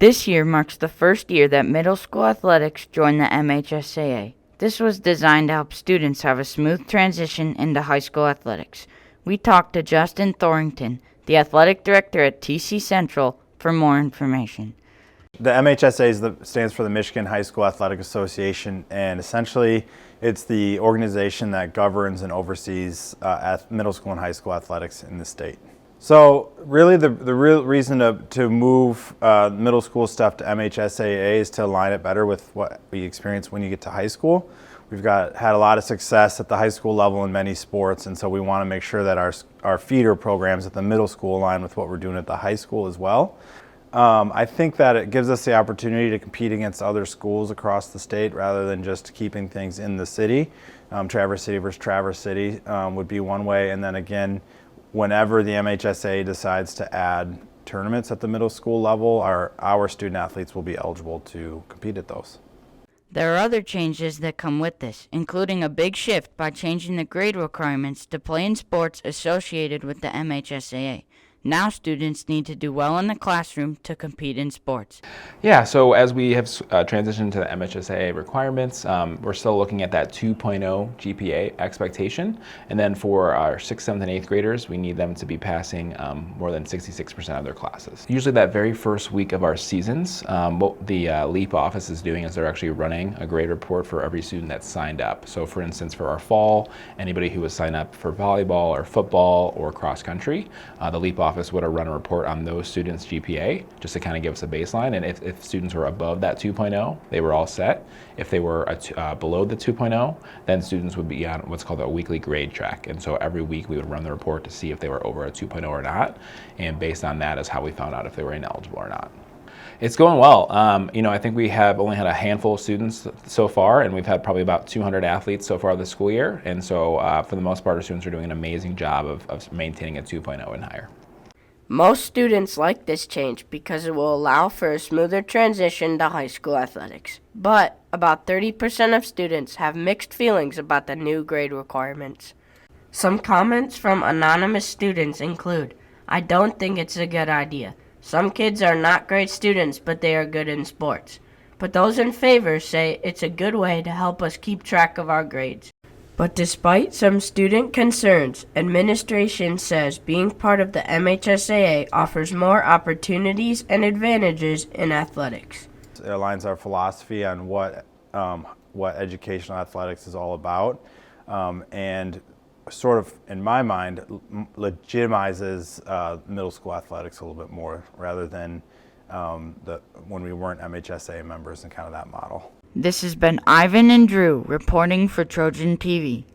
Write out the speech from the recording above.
This year marks the first year that middle school athletics joined the MHSAA. This was designed to help students have a smooth transition into high school athletics. We talked to Justin Thorington, the athletic director at TC Central, for more information. The MHSAA stands for the Michigan High School Athletic Association, and essentially it's the organization that governs and oversees middle school and high school athletics in the state. So really the real reason to move middle school stuff to MHSAA is to align it better with what we experience when you get to high school. We've had a lot of success at the high school level in many sports, and so we want to make sure that our feeder programs at the middle school align with what we're doing at the high school as well. I think that it gives us the opportunity to compete against other schools across the state rather than just keeping things in the city. Traverse City versus Traverse City would be one way, and then again, whenever the MHSAA decides to add tournaments at the middle school level, our student athletes will be eligible to compete at those. There are other changes that come with this, including a big shift by changing the grade requirements to play in sports associated with the MHSAA. Now students need to do well in the classroom to compete in sports. Yeah, so as we have transitioned to the MHSAA requirements, we're still looking at that 2.0 GPA expectation. And then for our 6th, 7th, and 8th graders, we need them to be passing more than 66% of their classes. Usually that very first week of our seasons, what the LEAP office is doing is they're actually running a grade report for every student that's signed up. So for instance, for our fall, anybody who was signed up for volleyball or football or cross country, the LEAP office would have run a report on those students' GPA just to kind of give us a baseline. And if students were above that 2.0, they were all set. If they were below the 2.0, then students would be on what's called a weekly grade track. And so every week we would run the report to see if they were over a 2.0 or not. And based on that is how we found out if they were ineligible or not. It's going well. I think we have only had a handful of students so far, and we've had probably about 200 athletes so far this school year. And so for the most part, our students are doing an amazing job of maintaining a 2.0 and higher. Most students like this change because it will allow for a smoother transition to high school athletics. But about 30% of students have mixed feelings about the new grade requirements. Some comments from anonymous students include, "I don't think it's a good idea. Some kids are not great students, but they are good in sports." But those in favor say it's a good way to help us keep track of our grades. But despite some student concerns, administration says being part of the MHSAA offers more opportunities and advantages in athletics. It aligns our philosophy on what educational athletics is all about, and sort of, in my mind, legitimizes middle school athletics a little bit more rather than when we weren't MHSAA members and kind of that model. This has been Ivan and Drew reporting for Trojan TV.